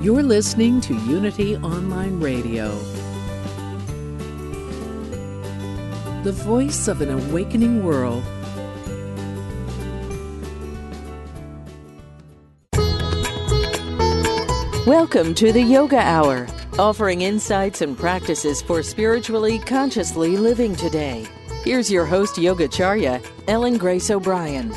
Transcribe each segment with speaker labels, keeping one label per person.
Speaker 1: You're listening to Unity Online Radio, the voice of an awakening world. Welcome to the Yoga Hour, offering insights and practices for spiritually consciously living today. Here's your host, Yogacharya Ellen Grace O'Brian.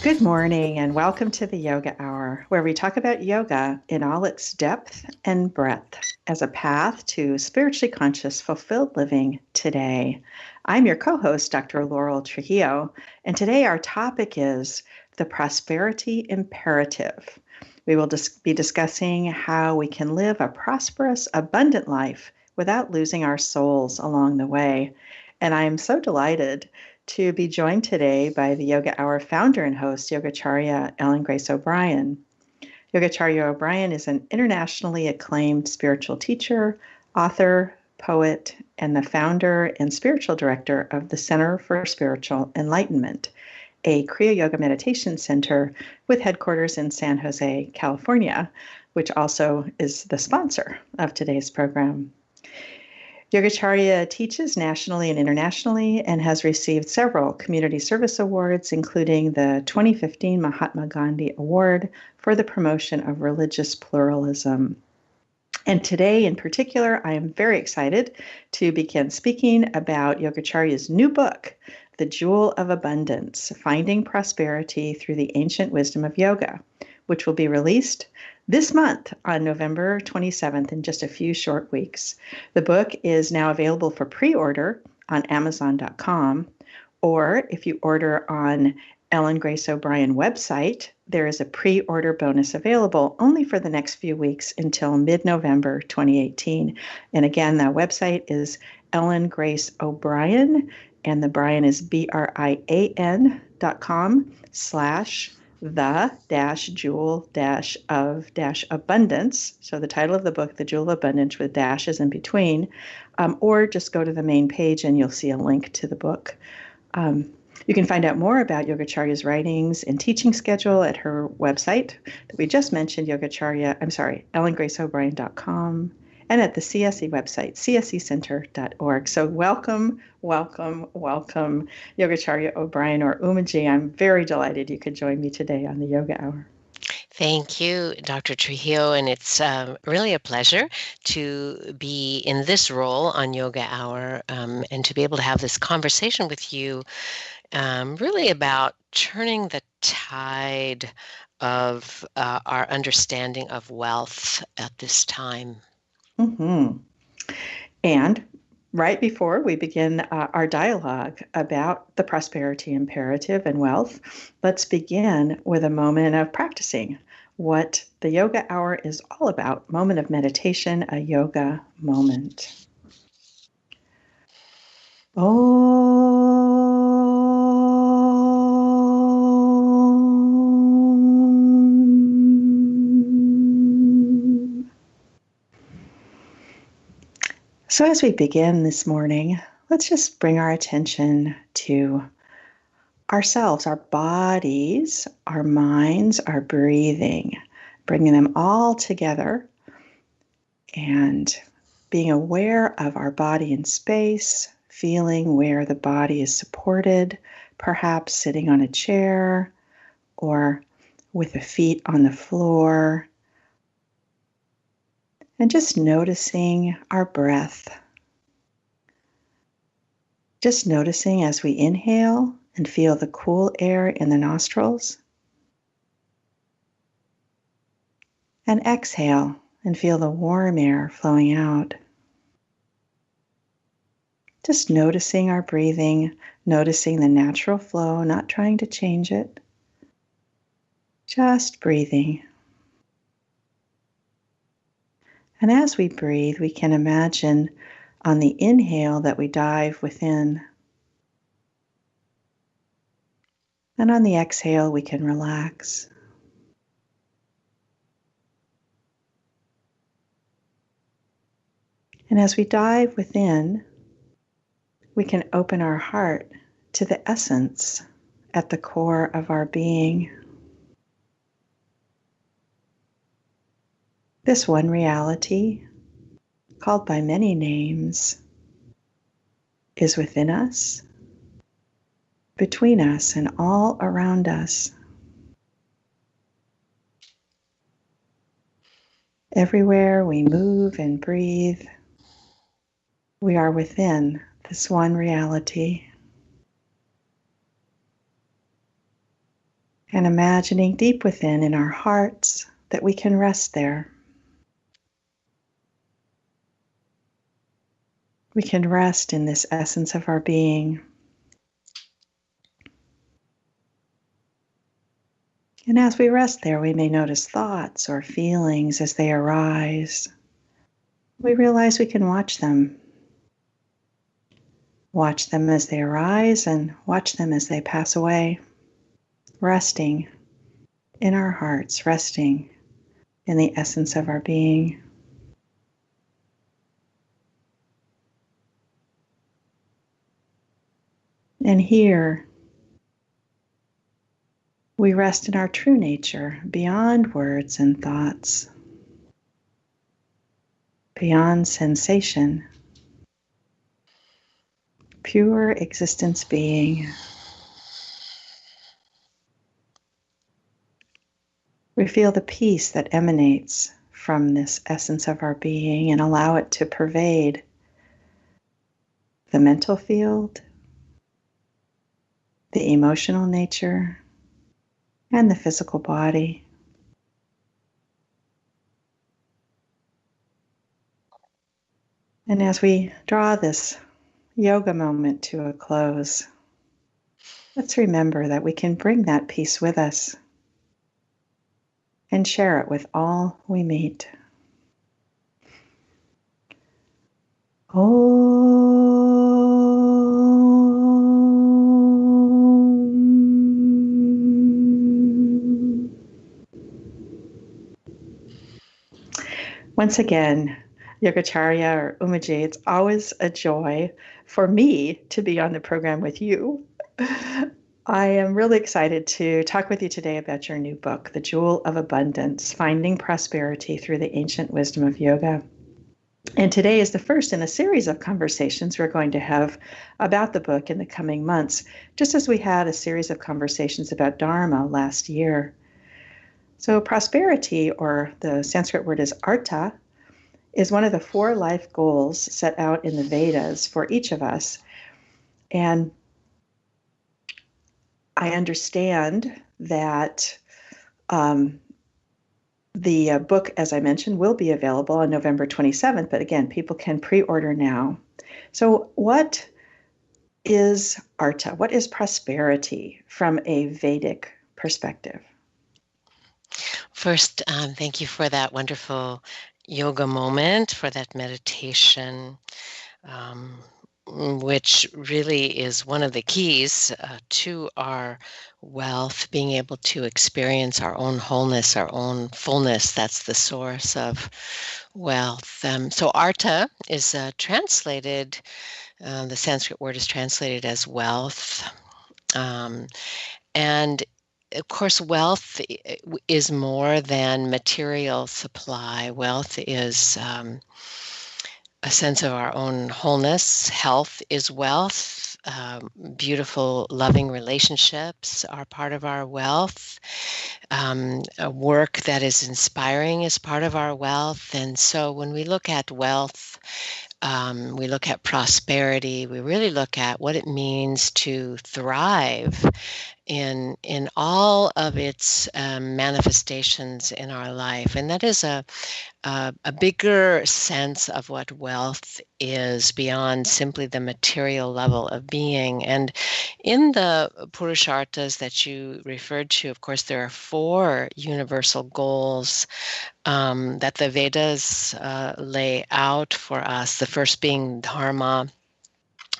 Speaker 2: Good morning and welcome to the Yoga Hour, where we talk about yoga in all its depth and breadth as a path to spiritually conscious, fulfilled living today. I'm your co-host, Dr. Laurel Trujillo, and today our topic is the prosperity imperative. We will be discussing how we can live a prosperous, abundant life without losing our souls along the way. And I am so delighted to be joined today by the Yoga Hour founder and host, Yogacharya Ellen Grace O'Brian. Yogacharya O'Brian is an internationally acclaimed spiritual teacher, author, poet, and the founder and spiritual director of the Center for Spiritual Enlightenment, a Kriya Yoga meditation center with headquarters in San Jose, California, which also is the sponsor of today's program. Yogacharya teaches nationally and internationally and has received several community service awards, including the 2015 Mahatma Gandhi Award for the promotion of religious pluralism. And today in particular, I am very excited to begin speaking about Yogacharya's new book, The Jewel of Abundance, Finding Prosperity Through the Ancient Wisdom of Yoga, which will be released this month on November 27th in just a few short weeks. The book is now available for pre-order on Amazon.com, or if you order on Ellen Grace O'Brian website, there is a pre-order bonus available only for the next few weeks until mid-November 2018. And again, that website is Ellen Grace O'Brian, and the Brian is BRIAN.com/the-jewel-of-abundance. So the title of the book, The Jewel of Abundance, with dashes in between, or just go to the main page and you'll see a link to the book. You can find out more about Yogacharya's writings and teaching schedule at her website that we just mentioned, ellengraceobrian.com, and at the CSE website, csecenter.org. So welcome, Yogacharya O'Brian, or Umaji. I'm very delighted you could join me today on the Yoga Hour.
Speaker 3: Thank you, Dr. Trujillo, and it's really a pleasure to be in this role on Yoga Hour and to be able to have this conversation with you really about turning the tide of our understanding of wealth at this time.
Speaker 2: Mm-hmm. And right before we begin our dialogue about the prosperity imperative and wealth, let's begin with a moment of practicing what the Yoga Hour is all about. Moment of meditation, a yoga moment. So as we begin this morning, let's just bring our attention to ourselves, our bodies, our minds, our breathing, bringing them all together and being aware of our body in space, feeling where the body is supported, perhaps sitting on a chair or with the feet on the floor. And just noticing our breath. Just noticing as we inhale and feel the cool air in the nostrils. And exhale and feel the warm air flowing out. Just noticing our breathing, noticing the natural flow, not trying to change it. Just breathing. And as we breathe, we can imagine on the inhale that we dive within. And on the exhale, we can relax. And as we dive within, we can open our heart to the essence at the core of our being. This one reality, called by many names, is within us, between us, and all around us. Everywhere we move and breathe, we are within this one reality. And imagining deep within in our hearts that we can rest there. We can rest in this essence of our being. And as we rest there, we may notice thoughts or feelings as they arise. We realize we can watch them. Watch them as they arise and watch them as they pass away. Resting in our hearts, resting in the essence of our being. And here, we rest in our true nature, beyond words and thoughts, beyond sensation, pure existence being. We feel the peace that emanates from this essence of our being and allow it to pervade the mental field, the emotional nature, and the physical body. And as we draw this yoga moment to a close, let's remember that we can bring that peace with us and share it with all we meet. Once again, Yogacharya or Umaji, it's always a joy for me to be on the program with you. I am really excited to talk with you today about your new book, The Jewel of Abundance, Finding Prosperity Through the Ancient Wisdom of Yoga. And today is the first in a series of conversations we're going to have about the book in the coming months, just as we had a series of conversations about Dharma last year. So prosperity, or the Sanskrit word is artha, is one of the 4 life goals set out in the Vedas for each of us. And I understand that the book, as I mentioned, will be available on November 27th, but again, people can pre-order now. So what is artha? What is prosperity from a Vedic perspective?
Speaker 3: First, thank you for that wonderful yoga moment, for that meditation, which really is one of the keys to our wealth, being able to experience our own wholeness, our own fullness. That's the source of wealth. So artha is translated, the Sanskrit word is translated as wealth. And of course, wealth is more than material supply. Wealth is a sense of our own wholeness. Health is wealth. Beautiful, loving relationships are part of our wealth. A work that is inspiring is part of our wealth. And so when we look at wealth, we look at prosperity, we really look at what it means to thrive in all of its manifestations in our life. And that is a bigger sense of what wealth is beyond simply the material level of being. And in the Purusharthas that you referred to, of course, there are 4 universal goals that the Vedas lay out for us. The first being dharma,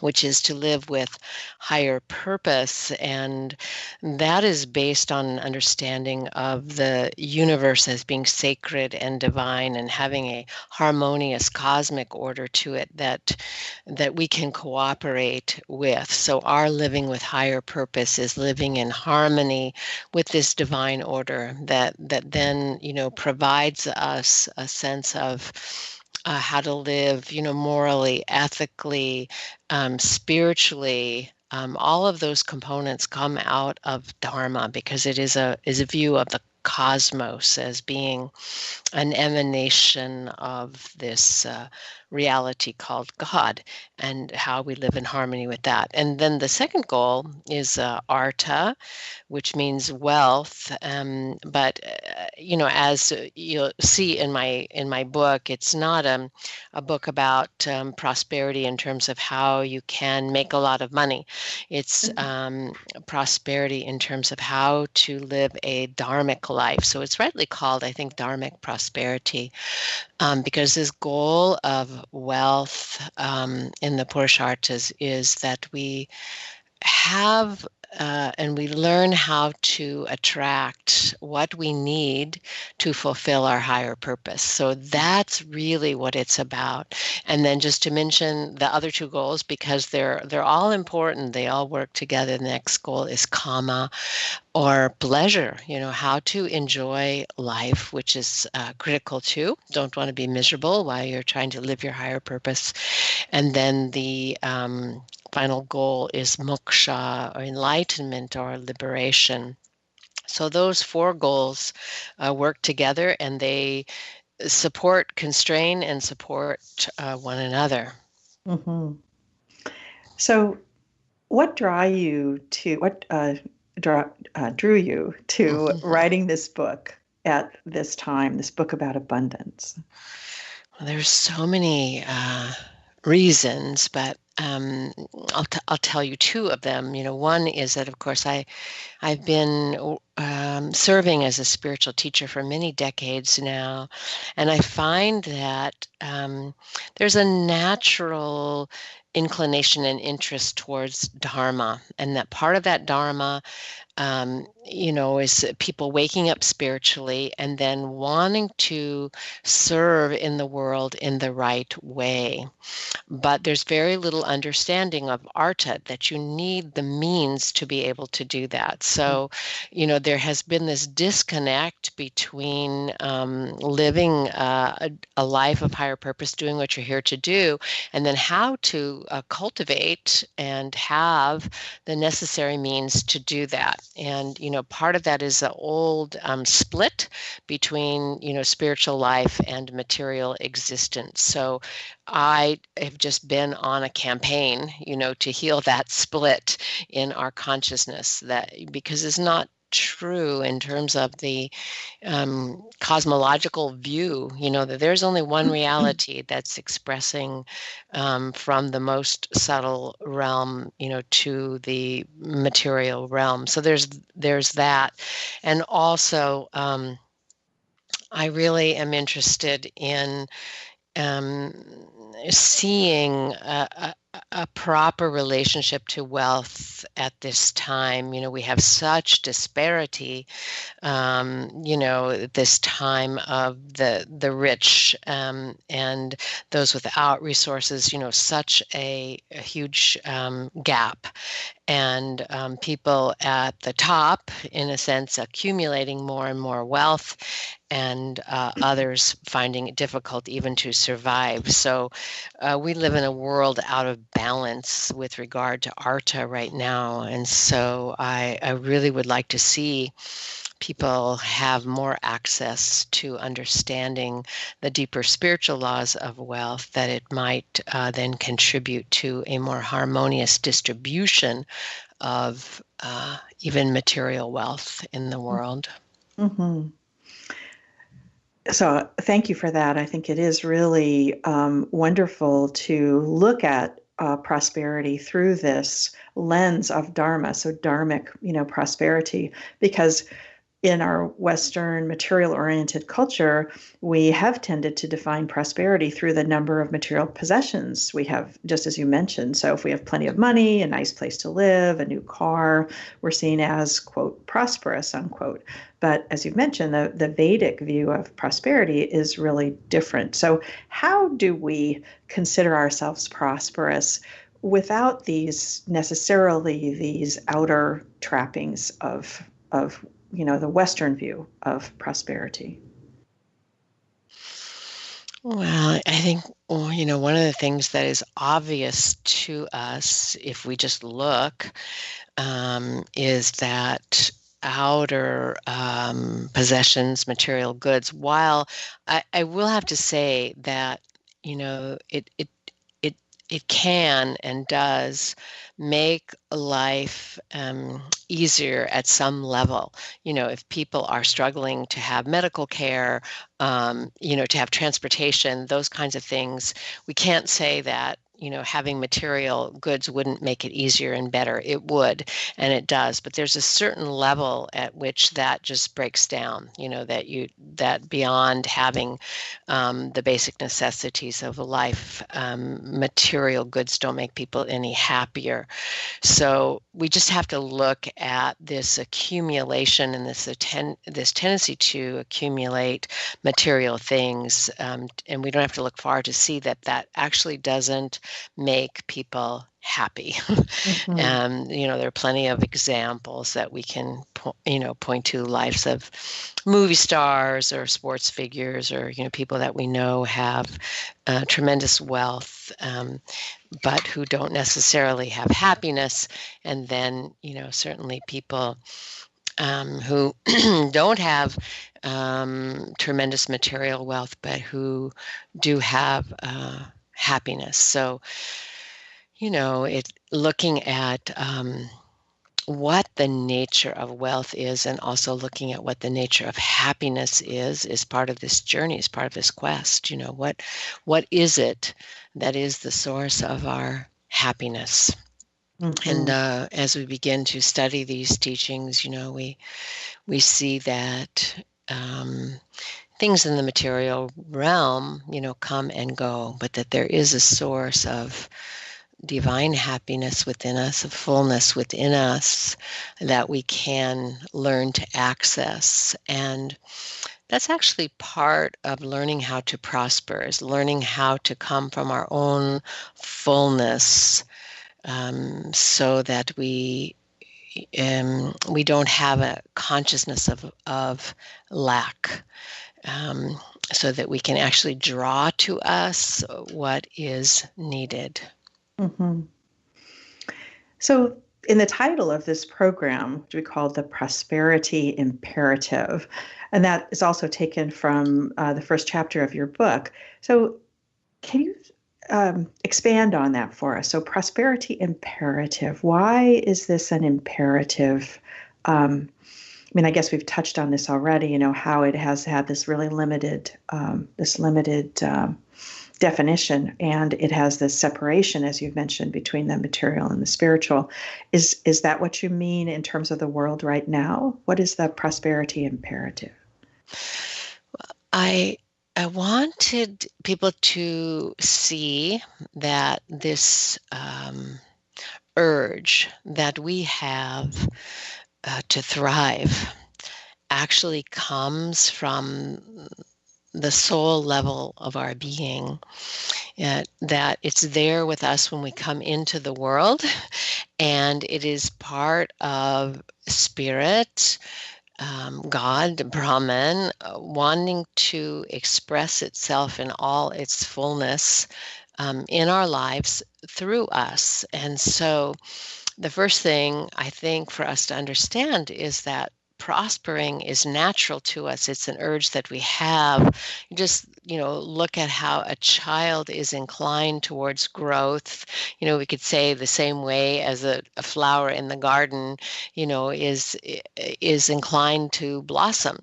Speaker 3: which is to live with higher purpose. And that is based on an understanding of the universe as being sacred and divine and having a harmonious cosmic order to it that we can cooperate with. So our living with higher purpose is living in harmony with this divine order that then, provides us a sense of how to live, morally, ethically, spiritually. All of those components come out of Dharma because it is a view of the cosmos as being an emanation of this reality called God, and how we live in harmony with that. And then the second goal is artha, which means wealth. But as you'll see in my book, it's not a book about prosperity in terms of how you can make a lot of money. It's prosperity in terms of how to live a dharmic life. So it's rightly called, I think, dharmic prosperity, because this goal of wealth in the Purusharthas is that we have and we learn how to attract what we need to fulfill our higher purpose. So that's really what it's about. And then just to mention the other two goals, because they're all important, they all work together. The next goal is kama, or pleasure, how to enjoy life, which is critical too. Don't want to be miserable while you're trying to live your higher purpose. And then the final goal is moksha, or enlightenment, or liberation. So those four goals work together, and they constrain and support one another.
Speaker 2: Mm-hmm. So what drew you to writing this book at this time, this book about abundance?
Speaker 3: Well, there's so many reasons, but I'll tell you two of them. One is that, of course, I've been serving as a spiritual teacher for many decades now, and I find that there's a natural inclination and interest towards Dharma, and that part of that Dharma is people waking up spiritually and then wanting to serve in the world in the right way. But there's very little understanding of artha, that you need the means to be able to do that. So, there has been this disconnect between living a life of higher purpose, doing what you're here to do, and then how to cultivate and have the necessary means to do that. And, part of that is the old split between, spiritual life and material existence. So I have just been on a campaign, to heal that split in our consciousness, that because it's not true in terms of the cosmological view, that there's only one reality that's expressing from the most subtle realm, to the material realm. So there's that. And also, I really am interested in seeing a proper relationship to wealth at this time. We have such disparity, this time of the rich and those without resources, such a huge gap. And people at the top, in a sense, accumulating more and more wealth, and others finding it difficult even to survive. So we live in a world out of balance with regard to artha right now. And so I really would like to see people have more access to understanding the deeper spiritual laws of wealth, that it might then contribute to a more harmonious distribution of even material wealth in the world.
Speaker 2: Mm-hmm. So thank you for that. I think it is really wonderful to look at prosperity through this lens of Dharma, so dharmic, prosperity, because in our Western material-oriented culture, we have tended to define prosperity through the number of material possessions we have, just as you mentioned. So if we have plenty of money, a nice place to live, a new car, we're seen as, quote, prosperous, unquote. But as you've mentioned, the Vedic view of prosperity is really different. So how do we consider ourselves prosperous without these outer trappings of the Western view of prosperity?
Speaker 3: Well, I think, one of the things that is obvious to us if we just look is that outer possessions, material goods, while I will have to say that, it can and does make life easier at some level. If people are struggling to have medical care, to have transportation, those kinds of things, we can't say that, having material goods wouldn't make it easier and better. It would, and it does. But there's a certain level at which that just breaks down, that beyond having the basic necessities of life, material goods don't make people any happier. So we just have to look at this accumulation and this tendency to accumulate material things, and we don't have to look far to see that actually doesn't make people happy.
Speaker 2: Mm-hmm.
Speaker 3: There are plenty of examples that we can point to, lives of movie stars or sports figures or people that we know have tremendous wealth, but who don't necessarily have happiness. And then certainly people who don't have tremendous material wealth, but who do have happiness. So looking at what the nature of wealth is, and also looking at what the nature of happiness is part of this journey, is part of this quest. What is it that is the source of our happiness?
Speaker 2: Mm-hmm.
Speaker 3: And as we begin to study these teachings, we see that things in the material realm, come and go, but that there is a source of divine happiness within us, of fullness within us that we can learn to access. And that's actually part of learning how to prosper, is learning how to come from our own fullness, so that we don't have a consciousness of lack, so that we can actually draw to us what is needed.
Speaker 2: Mm-hmm. So in the title of this program, which we call the Prosperity Imperative, and that is also taken from the first chapter of your book. So can you expand on that for us? So prosperity imperative, why is this an imperative? I guess we've touched on this already, how it has had this really limited definition, and it has this separation, as you've mentioned, between the material and the spiritual. Is that what you mean in terms of the world right now? What is the prosperity imperative?
Speaker 3: I wanted people to see that this urge that we have to thrive actually comes from the soul level of our being, that it's there with us when we come into the world, and it is part of spirit, God, Brahman, wanting to express itself in all its fullness in our lives through us. And so the first thing I think for us to understand is that prospering is natural to us. It's an urge that we have. Just, look at how a child is inclined towards growth. We could say the same way as a flower in the garden, is inclined to blossom.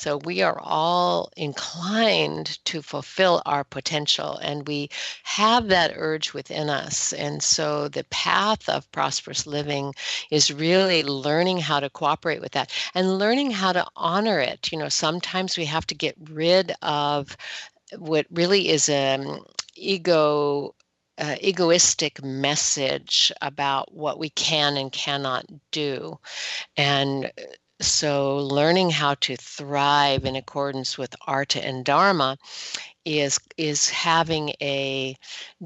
Speaker 3: So we are all inclined to fulfill our potential, and we have that urge within us. And so the path of prosperous living is really learning how to cooperate with that and learning how to honor it. Sometimes we have to get rid of what really is an egoistic message about what we can and cannot do. And so learning how to thrive in accordance with Artha and Dharma is having a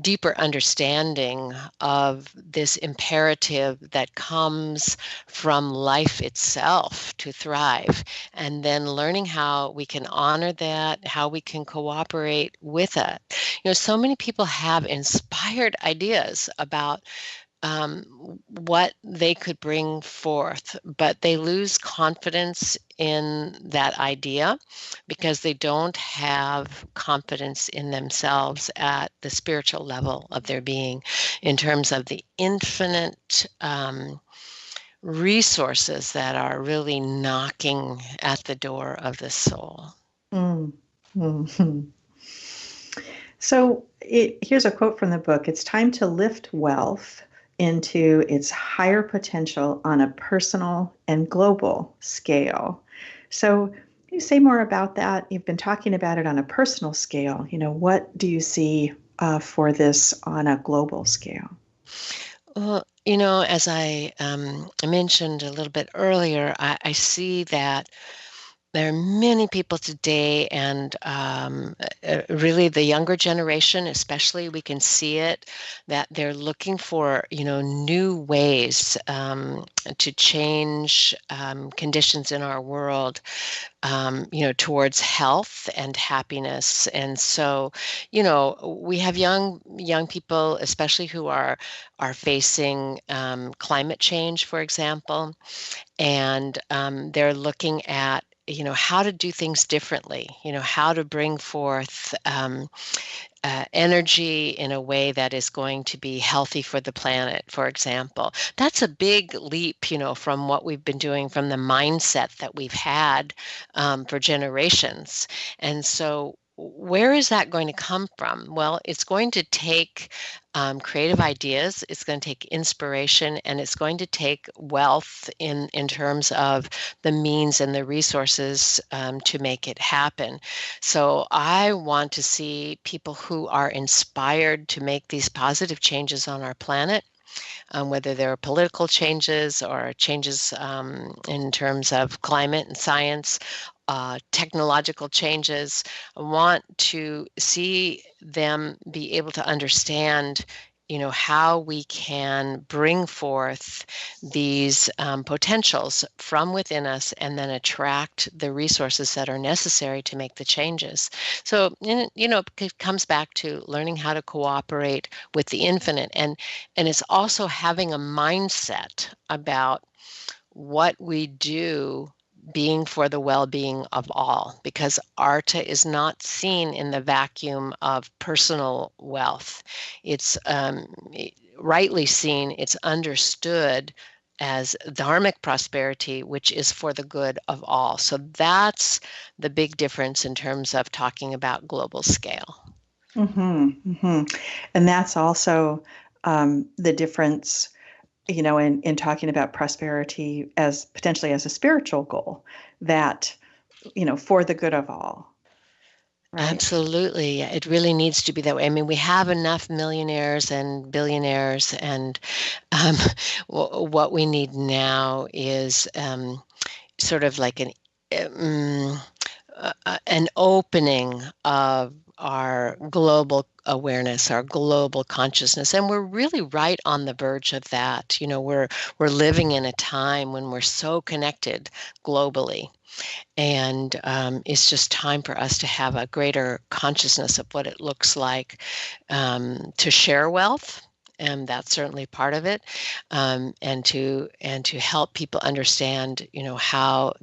Speaker 3: deeper understanding of this imperative that comes from life itself to thrive, and then learning how we can honor that, how we can cooperate with it. So many people have inspired ideas about what they could bring forth, but they lose confidence in that idea because they don't have confidence in themselves at the spiritual level of their being, in terms of the infinite resources that are really knocking at the door of the soul.
Speaker 2: Mm-hmm. So here's a quote from the book. It's time to lift wealth into its higher potential on a personal and global scale. So can you say more about that? You've been talking about it on a personal scale. What do you see for this on a global scale?
Speaker 3: Well, as I mentioned a little bit earlier, I see that there are many people today, and really the younger generation, especially, we can see it, that they're looking for, new ways to change conditions in our world, towards health and happiness. And so, we have young people, especially who are facing climate change, for example, and they're looking at how to do things differently, how to bring forth energy in a way that is going to be healthy for the planet, for example. That's a big leap, from what we've been doing, from the mindset that we've had for generations. And so where is that going to come from? Well, it's going to take creative ideas, it's going to take inspiration, and it's going to take wealth in terms of the means and the resources to make it happen. So I want to see people who are inspired to make these positive changes on our planet, whether they're political changes or changes in terms of climate and science, technological changes. I want to see them be able to understand, how we can bring forth these potentials from within us and then attract the resources that are necessary to make the changes. So, it comes back to learning how to cooperate with the infinite, and it's also having a mindset about what we do being for the well-being of all, because Artha is not seen in the vacuum of personal wealth. It's rightly seen, it's understood as dharmic prosperity, which is for the good of all. So that's the big difference in terms of talking about global scale.
Speaker 2: Mm-hmm, mm-hmm. And that's also the difference, in talking about prosperity as potentially as a spiritual goal, that, for the good of all. Right?
Speaker 3: Absolutely. It really needs to be that way. I mean, we have enough millionaires and billionaires, and what we need now is sort of like an opening of our global awareness, our global consciousness, and we're really right on the verge of that. We're living in a time when we're so connected globally, and it's just time for us to have a greater consciousness of what it looks like to share wealth. And that's certainly part of it, and to help people understand, how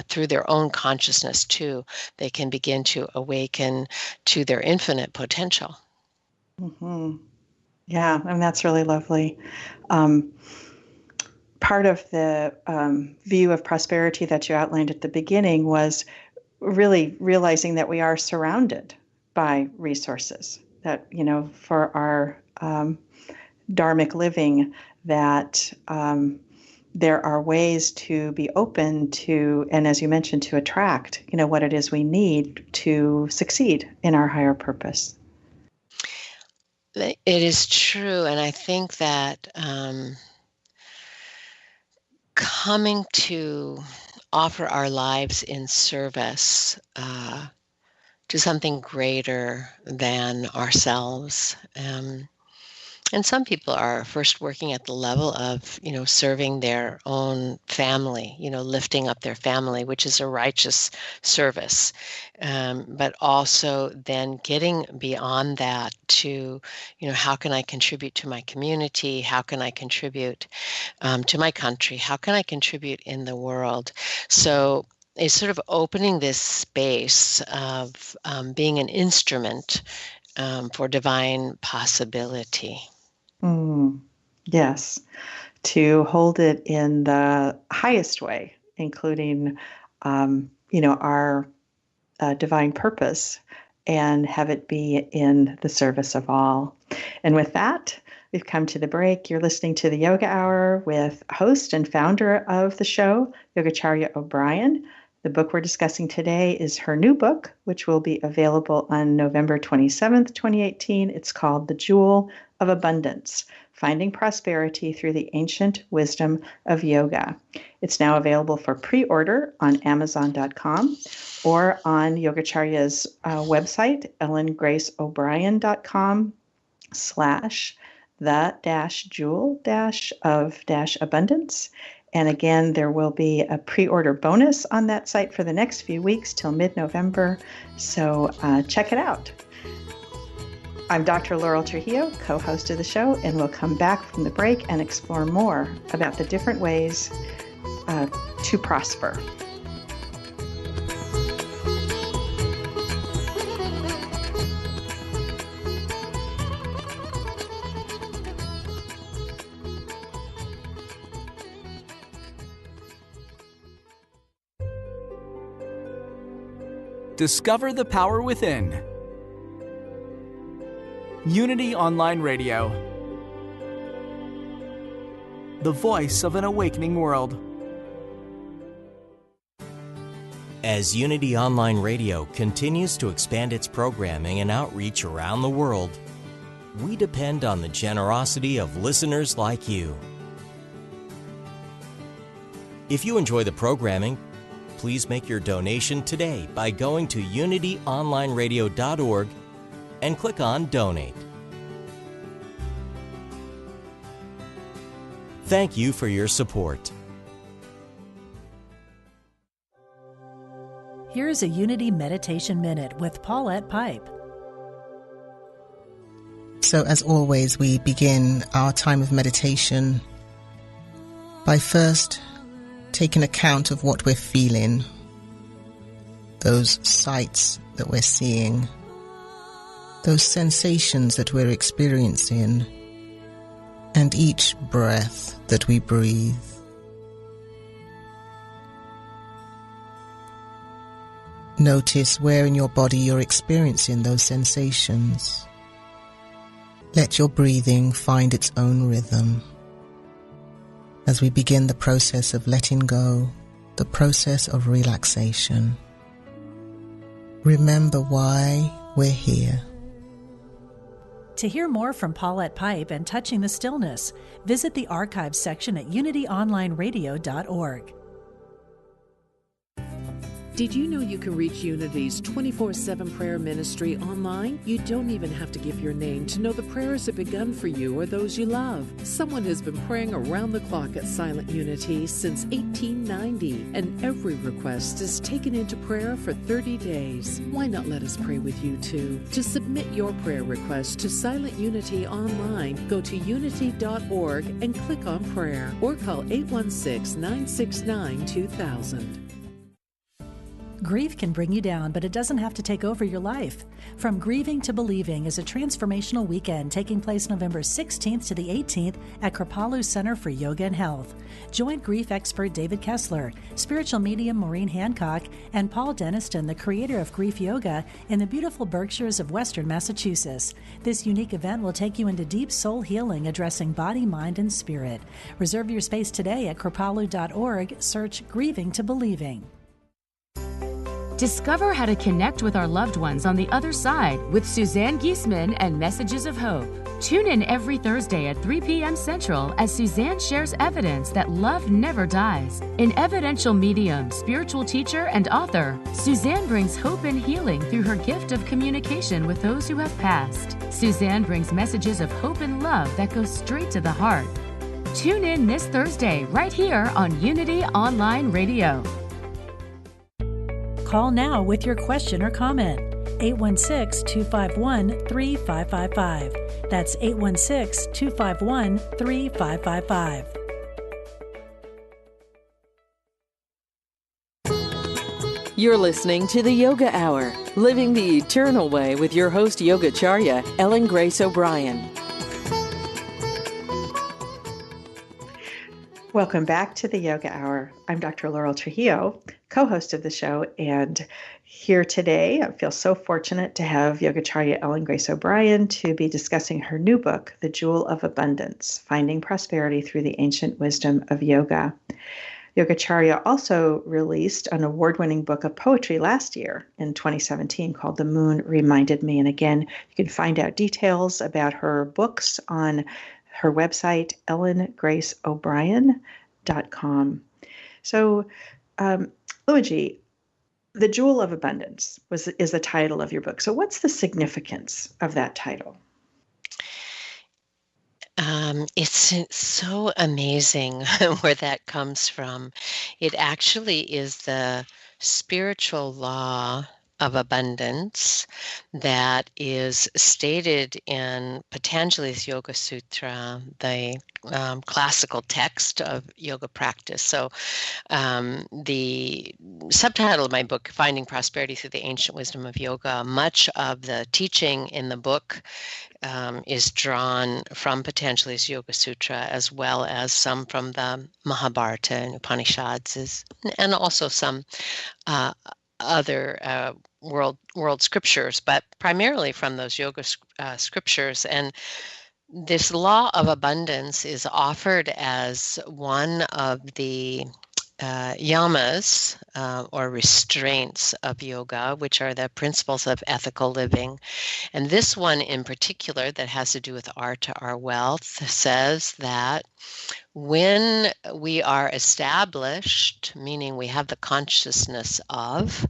Speaker 3: through their own consciousness too, they can begin to awaken to their infinite potential.
Speaker 2: Mm-hmm. Yeah, and that's really lovely. Part of the view of prosperity that you outlined at the beginning was really realizing that we are surrounded by resources, that, for our dharmic living, that there are ways to be open to, and as you mentioned, to attract, what it is we need to succeed in our higher purpose.
Speaker 3: It is true. And I think that coming to offer our lives in service to something greater than ourselves. And some people are first working at the level of, serving their own family, lifting up their family, which is a righteous service. But also then getting beyond that to, how can I contribute to my community? How can I contribute to my country? How can I contribute in the world? So it's sort of opening this space of being an instrument for divine possibility.
Speaker 2: Yes, to hold it in the highest way, including, our divine purpose, and have it be in the service of all. And with that, we've come to the break. You're listening to the Yoga Hour with host and founder of the show, Yogacharya O'Brian. The book we're discussing today is her new book, which will be available on November 27th, 2018. It's called The Jewel of Abundance: Finding Prosperity Through the Ancient Wisdom of Yoga. It's now available for pre-order on Amazon.com or on Yogacharya's website, ellengraceobrian.com/the-jewel-of-abundance. And again, there will be a pre-order bonus on that site for the next few weeks till mid-November. So check it out. I'm Dr. Laurel Trujillo, co-host of the show, and we'll come back from the break and explore more about the different ways to prosper.
Speaker 4: Discover the power within. Unity Online Radio, the voice of an awakening world.
Speaker 5: As Unity Online Radio continues to expand its programming and outreach around the world, we depend on the generosity of listeners like you. If you enjoy the programming, please make your donation today by going to unityonlineradio.org and click on Donate. Thank you for your support.
Speaker 6: Here's a Unity Meditation Minute with Paulette Pipe.
Speaker 7: So as always, we begin our time of meditation by first taking account of what we're feeling, those sights that we're seeing, those sensations that we're experiencing, and each breath that we breathe. Notice where in your body you're experiencing those sensations. Let your breathing find its own rhythm as we begin the process of letting go, the process of relaxation. Remember why we're here.
Speaker 6: To hear more from Paulette Pipe and Touching the Stillness, visit the archives section at unityonlineradio.org.
Speaker 8: Did you know you can reach Unity's 24/7 prayer ministry online? You don't even have to give your name to know the prayers have begun for you or those you love. Someone has been praying around the clock at Silent Unity since 1890, and every request is taken into prayer for 30 days. Why not let us pray with you too? To submit your prayer request to Silent Unity online, go to unity.org and click on prayer, or call 816-969-2000.
Speaker 6: Grief can bring you down, but it doesn't have to take over your life. From Grieving to Believing is a transformational weekend taking place November 16th to the 18th at Kripalu Center for Yoga and Health. Join grief expert David Kessler, spiritual medium Maureen Hancock, and Paul Denniston, the creator of Grief Yoga, in the beautiful Berkshires of Western Massachusetts. This unique event will take you into deep soul healing, addressing body, mind, and spirit. Reserve your space today at kripalu.org. Search Grieving to Believing.
Speaker 9: Discover how to connect with our loved ones on the other side with Suzanne Giesman and Messages of Hope. Tune in every Thursday at 3 p.m. Central as Suzanne shares evidence that love never dies. An evidential medium, spiritual teacher, and author, Suzanne brings hope and healing through her gift of communication with those who have passed. Suzanne brings messages of hope and love that go straight to the heart. Tune in this Thursday right here on Unity Online Radio.
Speaker 6: Call now with your question or comment. 816-251-3555. That's 816-251-3555.
Speaker 1: You're listening to the Yoga Hour, Living the Eternal Way with your host, Yogacharya Ellen Grace O'Brian.
Speaker 2: Welcome back to the Yoga Hour. I'm Dr. Laurel Trujillo, co-host of the show, and here today I feel so fortunate to have Yogacharya Ellen Grace O'Brian to be discussing her new book, The Jewel of Abundance, Finding Prosperity Through the Ancient Wisdom of Yoga. Yogacharya also released an award-winning book of poetry last year in 2017 called The Moon Reminded Me. And again, you can find out details about her books on her website, ellengraceobrian.com. So, Luigi, The Jewel of Abundance is the title of your book. So what's the significance of that title?
Speaker 3: It's so amazing where that comes from. It actually is the spiritual law of abundance that is stated in Patanjali's Yoga Sutra, the classical text of yoga practice. So the subtitle of my book, Finding Prosperity Through the Ancient Wisdom of Yoga, much of the teaching in the book is drawn from Patanjali's Yoga Sutra, as well as some from the Mahabharata and Upanishads, and also some other world scriptures, but primarily from those yoga scriptures. And this law of abundance is offered as one of the yamas or restraints of yoga, which are the principles of ethical living. And this one in particular, that has to do with our wealth, says that when we are established, meaning we have the consciousness of,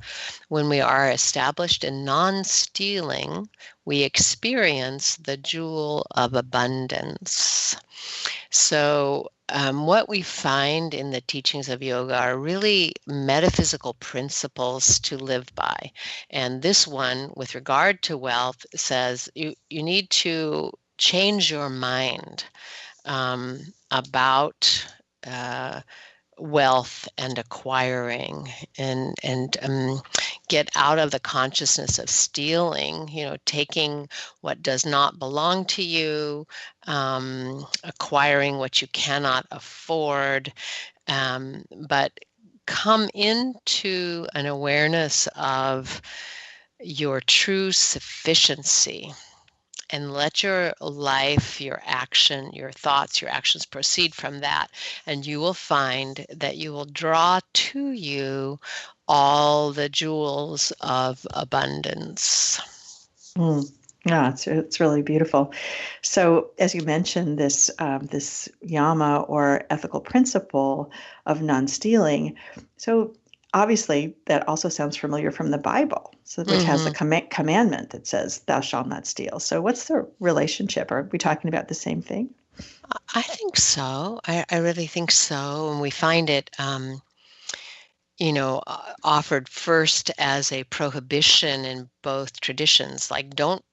Speaker 3: when we are established in non-stealing, we experience the jewel of abundance. So what we find in the teachings of yoga are really metaphysical principles to live by. And this one, with regard to wealth, says you need to change your mind about wealth and acquiring, and get out of the consciousness of stealing, taking what does not belong to you, acquiring what you cannot afford, but come into an awareness of your true sufficiency. And let your life, your action, your thoughts, your actions proceed from that. And you will find that you will draw to you all the jewels of abundance.
Speaker 2: Yeah, it's really beautiful. So, as you mentioned, this yama or ethical principle of non-stealing. So, obviously, that also sounds familiar from the Bible, which has the commandment that says, "Thou shalt not steal." So, what's the relationship? Are we talking about the same thing?
Speaker 3: I think so. I really think so. And we find it, offered first as a prohibition in both traditions. Like, don't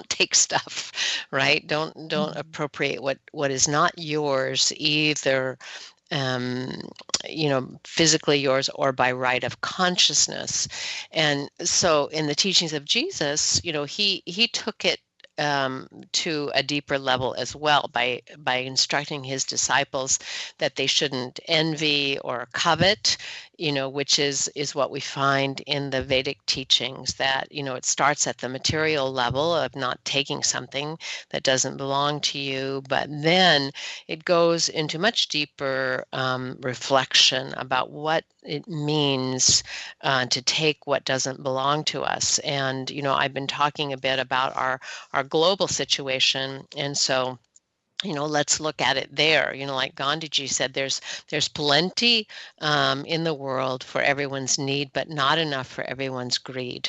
Speaker 3: take stuff, right? Don't appropriate what is not yours, either physically yours or by right of consciousness. And so in the teachings of Jesus, he took it to a deeper level as well by instructing his disciples that they shouldn't envy or covet, which is what we find in the Vedic teachings, that, it starts at the material level of not taking something that doesn't belong to you, but then it goes into much deeper reflection about what it means to take what doesn't belong to us. And, I've been talking a bit about our global situation. And so, let's look at it there. Like Gandhiji said, there's plenty in the world for everyone's need, but not enough for everyone's greed.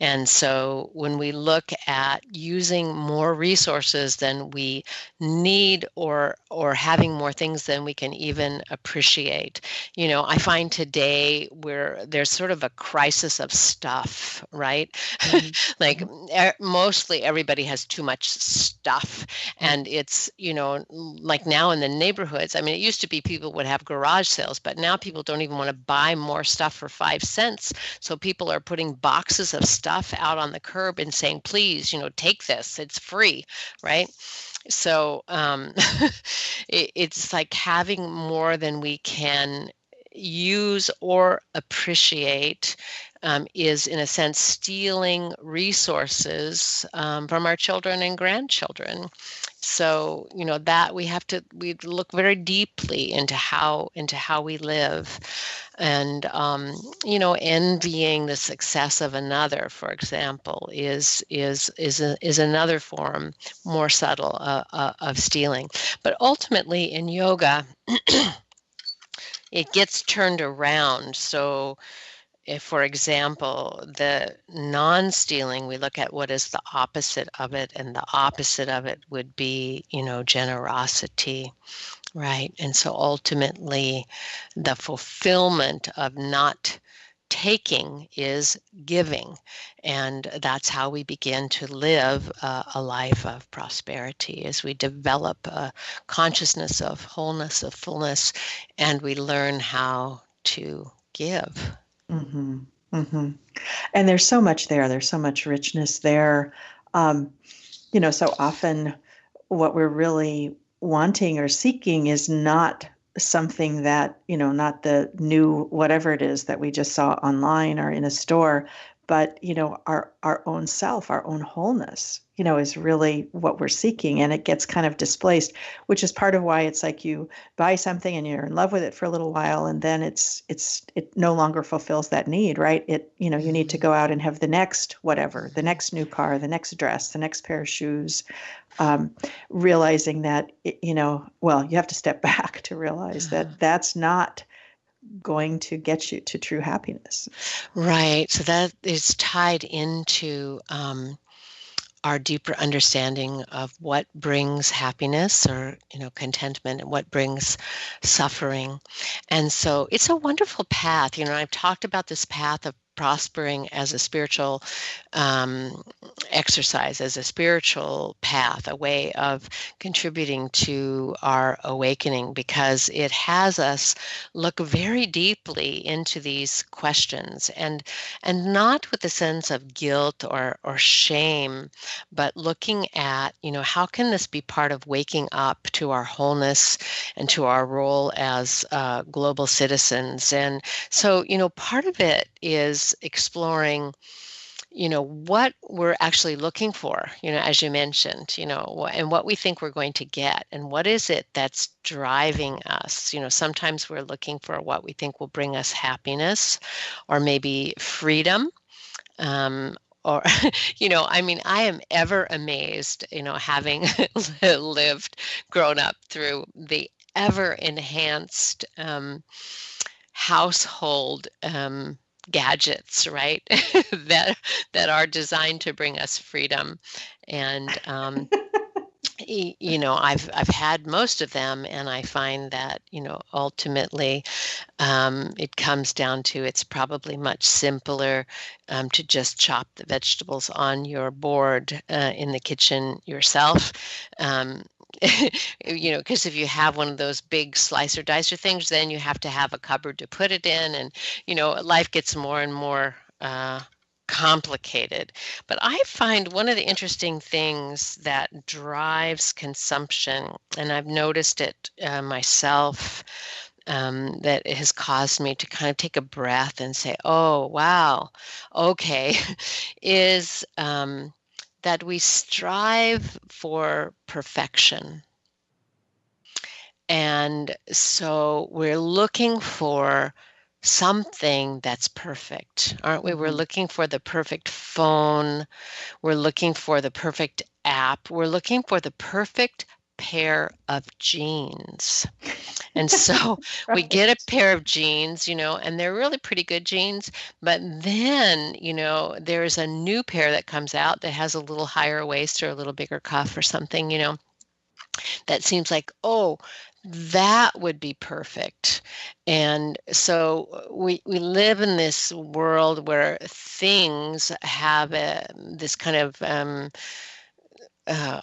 Speaker 3: And so when we look at using more resources than we need, or having more things than we can even appreciate, I find today there's sort of a crisis of stuff, right? Like mostly everybody has too much stuff. And it's, like now in the neighborhoods, I mean, it used to be people would have garage sales, but now people don't even want to buy more stuff for 5 cents. So people are putting boxes of stuff out on the curb and saying, please, take this, it's free, right? So it's like having more than we can use or appreciate is, in a sense, stealing resources from our children and grandchildren. So, that we look very deeply into how we live, and, envying the success of another, for example, is another form, more subtle, of stealing. But ultimately in yoga, it gets turned around. So if, for example, the non-stealing, we look at what is the opposite of it, and the opposite of it would be, generosity, right? And so ultimately, the fulfillment of not taking is giving, and that's how we begin to live a life of prosperity, as we develop a consciousness of wholeness, of fullness, and we learn how to give.
Speaker 2: Mm-hmm. Mm-hmm. And there's so much there. There's so much richness there. So often what we're really wanting or seeking is not something that, not the new whatever it is that we just saw online or in a store, but, our own self, our own wholeness, is really what we're seeking. And it gets kind of displaced, which is part of why it's like you buy something and you're in love with it for a little while, and then it no longer fulfills that need, right? You need to go out and have the next whatever, the next new car, the next dress, the next pair of shoes, realizing that, you have to step back to realize that that's not going to get you to true happiness.
Speaker 3: Right. So that is tied into our deeper understanding of what brings happiness, or contentment, and what brings suffering. And so it's a wonderful path. I've talked about this path of prospering as a spiritual exercise, as a spiritual path, a way of contributing to our awakening, because it has us look very deeply into these questions, and not with a sense of guilt or shame, but looking at, how can this be part of waking up to our wholeness and to our role as global citizens. And so, part of it is exploring, what we're actually looking for, as you mentioned, and what we think we're going to get, and what is it that's driving us. Sometimes we're looking for what we think will bring us happiness, or maybe freedom, or, I am ever amazed, having grown up through the ever enhanced household gadgets, right? that are designed to bring us freedom. And I've had most of them, and I find that ultimately it comes down to, it's probably much simpler to just chop the vegetables on your board in the kitchen yourself. because if you have one of those big slicer dicer things, then you have to have a cupboard to put it in, and life gets more and more complicated. But I find one of the interesting things that drives consumption, and I've noticed it myself, that it has caused me to kind of take a breath and say, oh, wow, okay, is that we strive for perfection. And so we're looking for something that's perfect, aren't we? We're looking for the perfect phone. We're looking for the perfect app. We're looking for the perfect pair of jeans. And so we get a pair of jeans, and they're really pretty good jeans. But then, there's a new pair that comes out that has a little higher waist or a little bigger cuff or something, that seems like, oh, that would be perfect. And so we live in this world where things have this kind of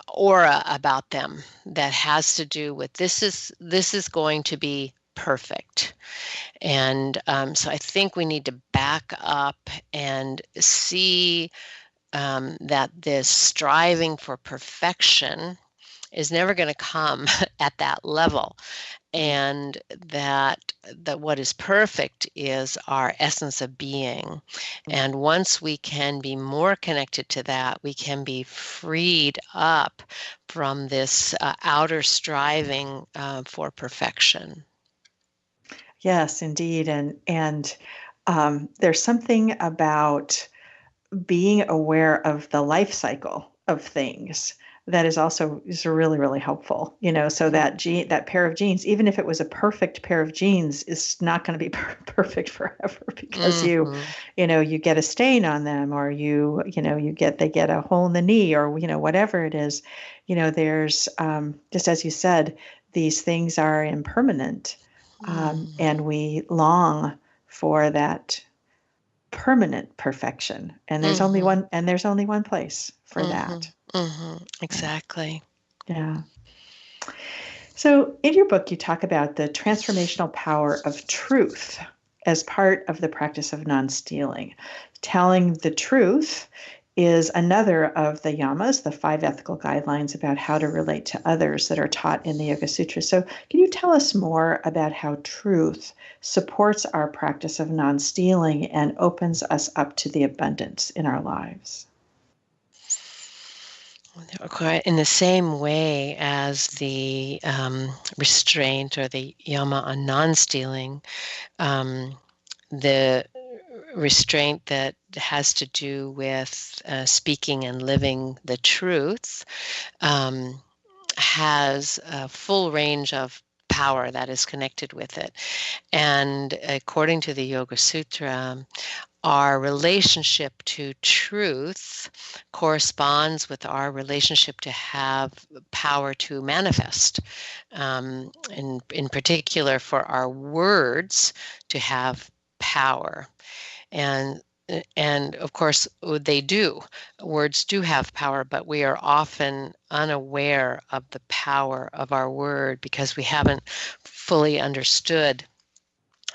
Speaker 3: aura about them that has to do with this is going to be perfect. And so I think we need to back up and see that this striving for perfection is never going to come at that level, and that what is perfect is our essence of being. And once we can be more connected to that, we can be freed up from this outer striving for perfection.
Speaker 2: Yes, indeed. And there's something about being aware of the life cycle of things that is really, really helpful, so that pair of jeans, even if it was a perfect pair of jeans, is not going to be perfect forever, because you get a stain on them, or they get a hole in the knee, or, whatever it is, there's, just as you said, these things are impermanent, and we long for that permanent perfection. And there's only one place for that.
Speaker 3: Exactly.
Speaker 2: Yeah. So in your book, you talk about the transformational power of truth as part of the practice of non-stealing. Telling the truth is another of the yamas, the 5 ethical guidelines about how to relate to others that are taught in the Yoga Sutras. So can you tell us more about how truth supports our practice of non-stealing and opens us up to the abundance in our lives?
Speaker 3: In the same way as the restraint, or the yama on non-stealing, the restraint that has to do with speaking and living the truth has a full range of power that is connected with it. And according to the Yoga Sutra, our relationship to truth corresponds with our relationship to have power to manifest, in particular for our words to have power. And of course, they do. Words do have power, but we are often unaware of the power of our word because we haven't fully understood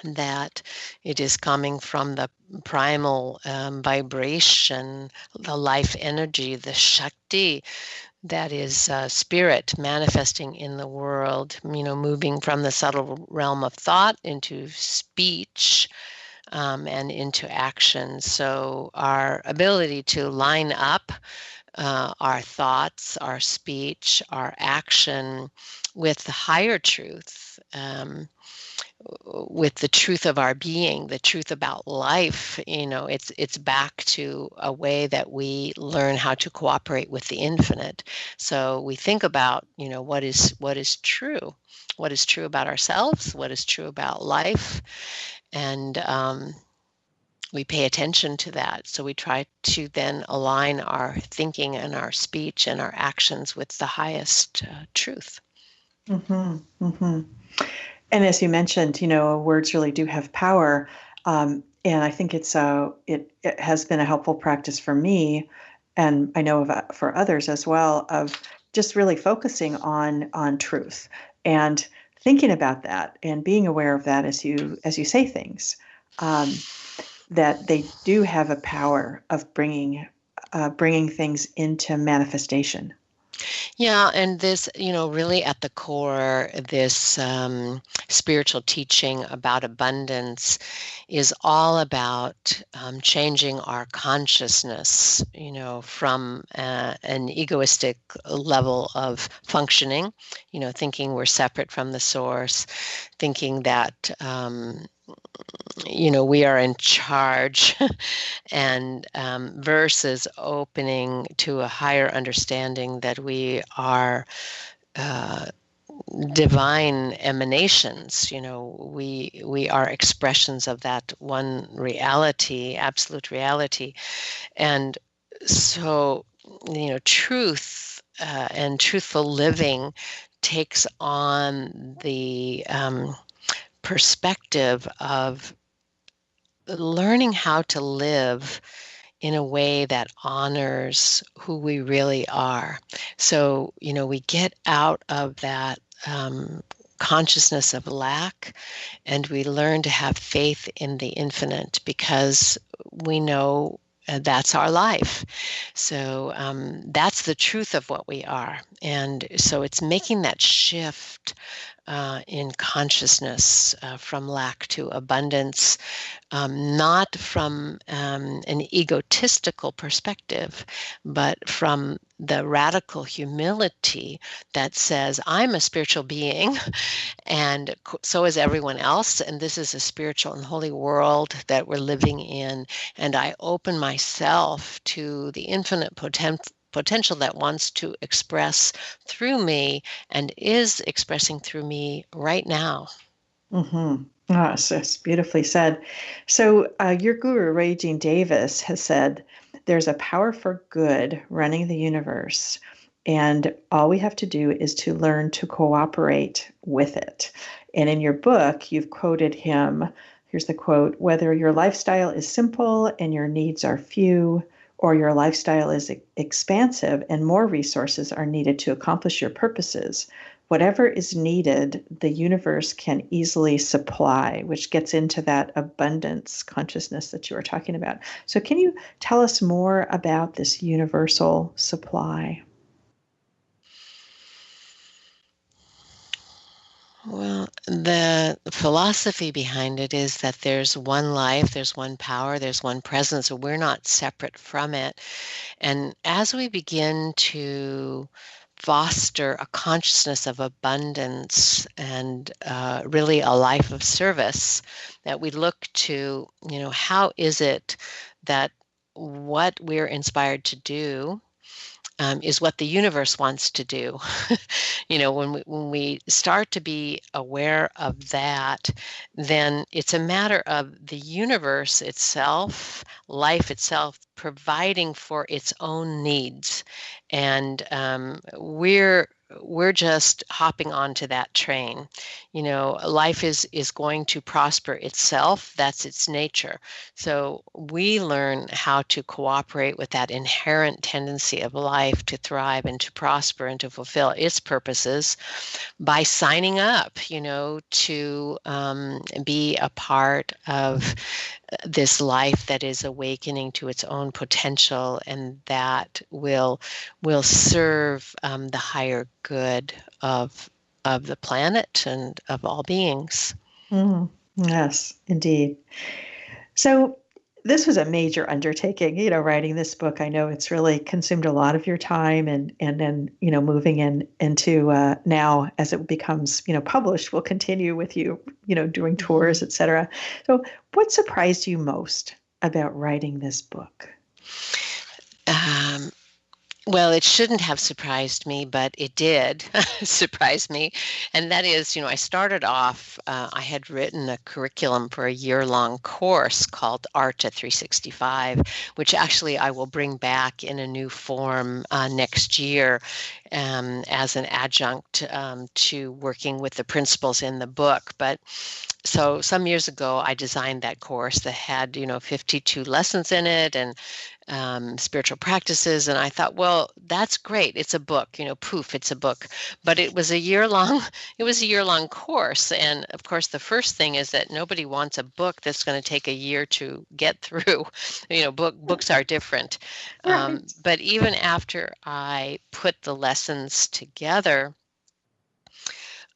Speaker 3: that it is coming from the primal vibration, the life energy, the Shakti, that is spirit manifesting in the world, moving from the subtle realm of thought into speech, and into action. So our ability to line up our thoughts, our speech, our action with the higher truth, with the truth of our being, the truth about life, it's back to a way that we learn how to cooperate with the infinite. So we think about, what is true, what is true about ourselves, what is true about life, and we pay attention to that. So we try to then align our thinking and our speech and our actions with the highest truth.
Speaker 2: Mm-hmm, mm-hmm. And as you mentioned, words really do have power. And I think it has been a helpful practice for me, and I know for others as well, of just really focusing on truth and thinking about that and being aware of that as you say things, that they do have a power of bringing things into manifestation.
Speaker 3: Yeah, and this, really at the core, this spiritual teaching about abundance is all about changing our consciousness, from an egoistic level of functioning, thinking we're separate from the source, thinking that we are in charge, and versus opening to a higher understanding that we are divine emanations. We are expressions of that one reality, absolute reality. And so, truth and truthful living takes on the perspective of learning how to live in a way that honors who we really are. So, we get out of that consciousness of lack, and we learn to have faith in the infinite because we know that's our life. So that's the truth of what we are. And so it's making that shift in consciousness from lack to abundance, not from an egotistical perspective, but from the radical humility that says, I'm a spiritual being, and so is everyone else, and this is a spiritual and holy world that we're living in, and I open myself to the infinite potential that wants to express through me and is expressing through me right now.
Speaker 2: Mm-hmm. Oh, so it's beautifully said. So your guru, Ray Jean Davis, has said, there's a power for good running the universe, and all we have to do is to learn to cooperate with it. And in your book, you've quoted him. Here's the quote: whether your lifestyle is simple and your needs are few, or your lifestyle is expansive and more resources are needed to accomplish your purposes, whatever is needed, the universe can easily supply, which gets into that abundance consciousness that you were talking about. So can you tell us more about this universal supply?
Speaker 3: Well, the philosophy behind it is that there's one life, there's one power, there's one presence, so we're not separate from it. And as we begin to foster a consciousness of abundance and really a life of service, that we look to, how is it that what we're inspired to do is what the universe wants to do. When we start to be aware of that, then it's a matter of the universe itself, life itself, providing for its own needs, and we're just hopping onto that train. Life is going to prosper itself. That's its nature. So we learn how to cooperate with that inherent tendency of life to thrive and to prosper and to fulfill its purposes by signing up, to be a part of this life that is awakening to its own potential, and that will serve the higher good of the planet and of all beings.
Speaker 2: Yes, indeed. So this was a major undertaking, writing this book. I know it's really consumed a lot of your time, and then, moving into now as it becomes, published, we'll continue with you, doing tours, et cetera. So what surprised you most about writing this book?
Speaker 3: Well, it shouldn't have surprised me, but it did surprise me. And that is, I started off, I had written a curriculum for a year-long course called Art at 365, which actually I will bring back in a new form next year as an adjunct to working with the principles in the book. But so some years ago, I designed that course that had, 52 lessons in it, and spiritual practices. And I thought, well, that's great. It's a book, poof, it's a book. But it was a year-long course. And of course, the first thing is that nobody wants a book that's going to take a year to get through. Books are different.
Speaker 2: Right.
Speaker 3: But even after I put the lessons together,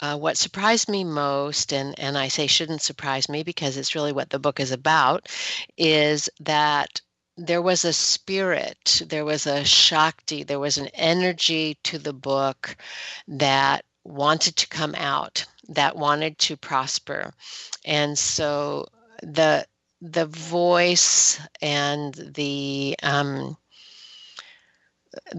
Speaker 3: what surprised me most, and I say shouldn't surprise me because it's really what the book is about, is that there was a spirit, there was a Shakti, there was an energy to the book that wanted to come out, that wanted to prosper. And so the voice and the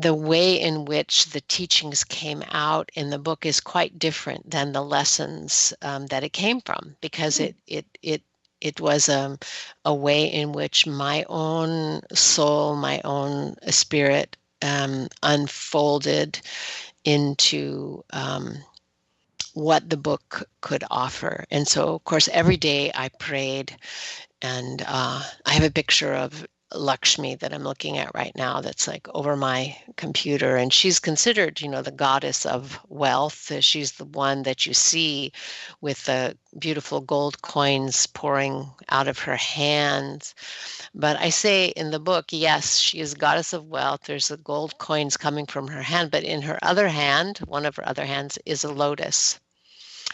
Speaker 3: way in which the teachings came out in the book is quite different than the lessons that it came from, because it was a way in which my own soul, my own spirit unfolded into what the book could offer. And so, of course, every day I prayed, and I have a picture of Lakshmi that I'm looking at right now that's like over my computer, and she's considered, the goddess of wealth. She's the one that you see with the beautiful gold coins pouring out of her hands. But I say in the book, yes, she is goddess of wealth. There's the gold coins coming from her hand, but in her other hand, one of her other hands, is a lotus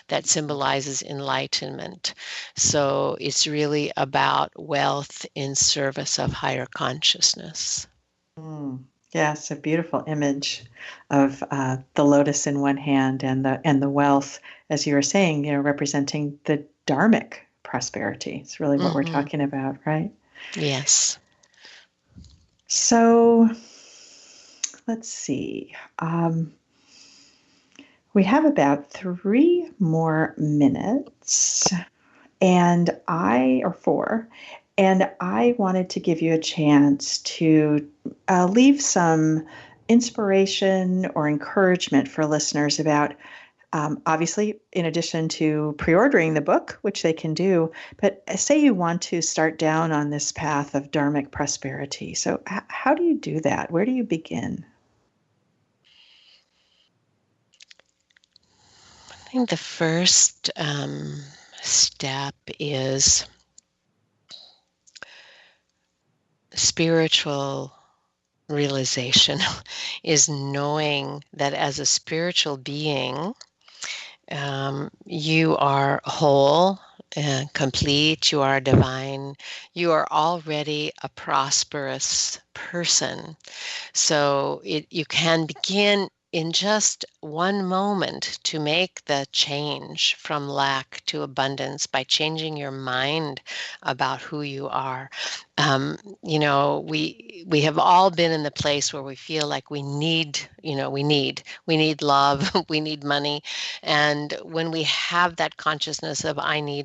Speaker 3: that symbolizes enlightenment. So it's really about wealth in service of higher consciousness.
Speaker 2: Yes, a beautiful image of the lotus in one hand and the wealth, as you were saying, representing the dharmic prosperity. It's really what we're talking about, right?
Speaker 3: Yes.
Speaker 2: So let's see. We have about 3 more minutes, or 4, and I wanted to give you a chance to leave some inspiration or encouragement for listeners about, obviously, in addition to pre-ordering the book, which they can do, but say you want to start down on this path of dharmic prosperity. So how do you do that? Where do you begin?
Speaker 3: I think the first step is spiritual realization, is knowing that as a spiritual being, you are whole, complete, you are divine, you are already a prosperous person. So you can begin in just one moment to make the change from lack to abundance by changing your mind about who you are. We have all been in the place where we feel like we need love, we need money. And when we have that consciousness of I need,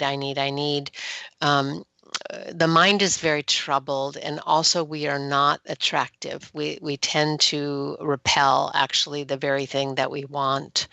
Speaker 3: the mind is very troubled, and also we are not attractive. We tend to repel actually the very thing that we want.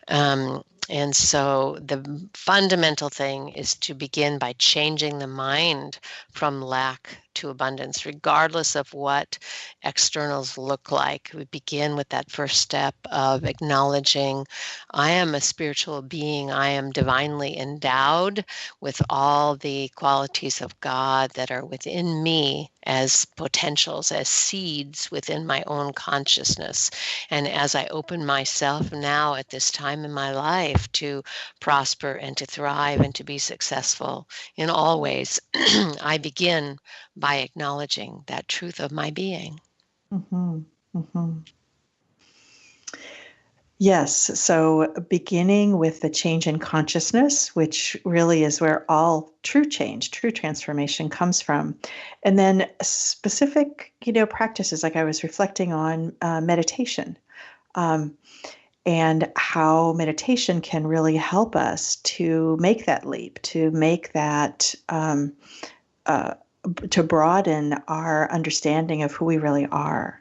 Speaker 3: And so the fundamental thing is to begin by changing the mind from lack to abundance, regardless of what externals look like. We begin with that first step of acknowledging, I am a spiritual being. I am divinely endowed with all the qualities of God that are within me as potentials, as seeds within my own consciousness. And as I open myself now at this time in my life to prosper and to thrive and to be successful in all ways, I begin by acknowledging that truth of my being.
Speaker 2: Mm-hmm. Mm-hmm. Yes. So beginning with the change in consciousness, which really is where all true change, true transformation comes from. And then specific, practices, like I was reflecting on meditation, and how meditation can really help us to make that leap, to make that, to broaden our understanding of who we really are.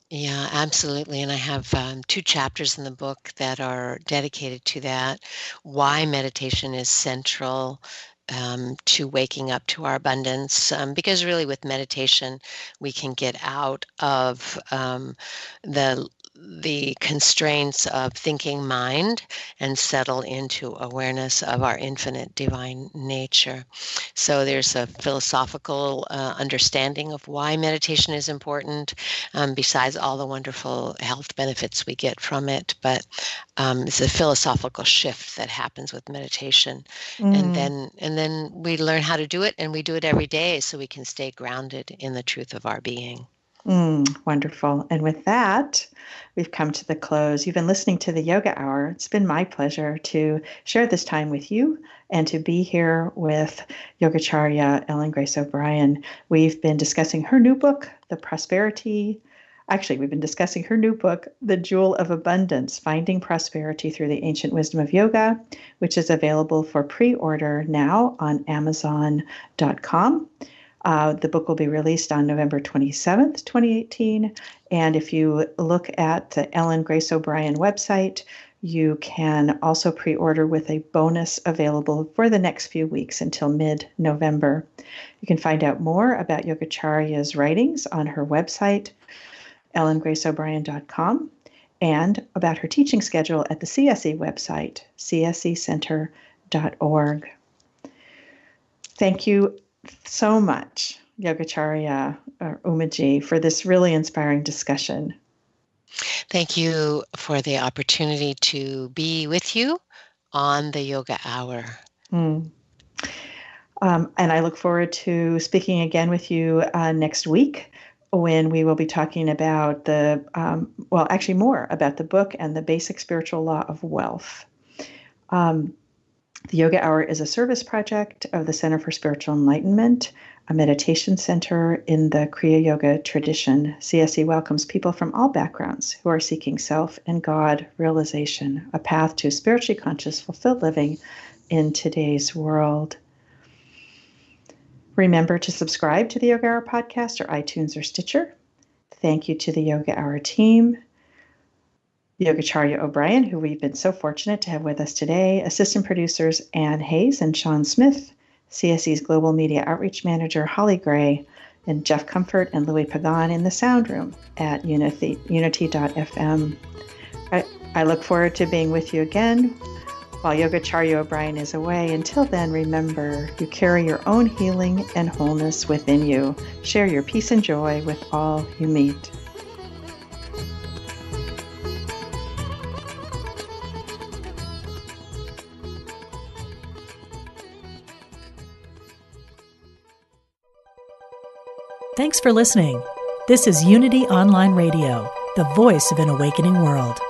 Speaker 3: Yeah, absolutely. And I have 2 chapters in the book that are dedicated to that, why meditation is central to waking up to our abundance, because really with meditation we can get out of the constraints of thinking mind and settle into awareness of our infinite divine nature. So there's a philosophical understanding of why meditation is important, besides all the wonderful health benefits we get from it. But it's a philosophical shift that happens with meditation. And then we learn how to do it, and we do it every day so we can stay grounded in the truth of our being.
Speaker 2: Wonderful. And with that, we've come to the close. You've been listening to the Yoga Hour. It's been my pleasure to share this time with you and to be here with Yogacharya Ellen Grace O'Brian. We've been discussing her new book, we've been discussing her new book, The Jewel of Abundance, Finding Prosperity Through the Ancient Wisdom of Yoga, which is available for pre-order now on Amazon.com. The book will be released on November 27th, 2018. And if you look at the Ellen Grace O'Brian website, you can also pre-order with a bonus available for the next few weeks until mid-November. You can find out more about Yogacharya's writings on her website, ellengraceobrian.com, and about her teaching schedule at the CSE website, csecenter.org. Thank you so much, Yogacharya Umaji, for this really inspiring discussion.
Speaker 3: Thank you for the opportunity to be with you on the Yoga Hour.
Speaker 2: And I look forward to speaking again with you next week, when we will be talking about more about the book and the basic spiritual law of wealth. The Yoga Hour is a service project of the Center for Spiritual Enlightenment, a meditation center in the Kriya Yoga tradition. CSE welcomes people from all backgrounds who are seeking self and God realization, a path to spiritually conscious, fulfilled living in today's world. Remember to subscribe to the Yoga Hour podcast or iTunes or Stitcher. Thank you to the Yoga Hour team, Yogacharya O'Brian, who we've been so fortunate to have with us today, assistant producers Ann Hayes and Sean Smith, CSE's Global Media Outreach Manager Holly Gray, and Jeff Comfort and Louis Pagan in the sound room at unity.fm. I look forward to being with you again while Yogacharya O'Brian is away. Until then, remember, you carry your own healing and wholeness within you. Share your peace and joy with all you meet.
Speaker 6: Thanks for listening. This is Unity Online Radio, the voice of an awakening world.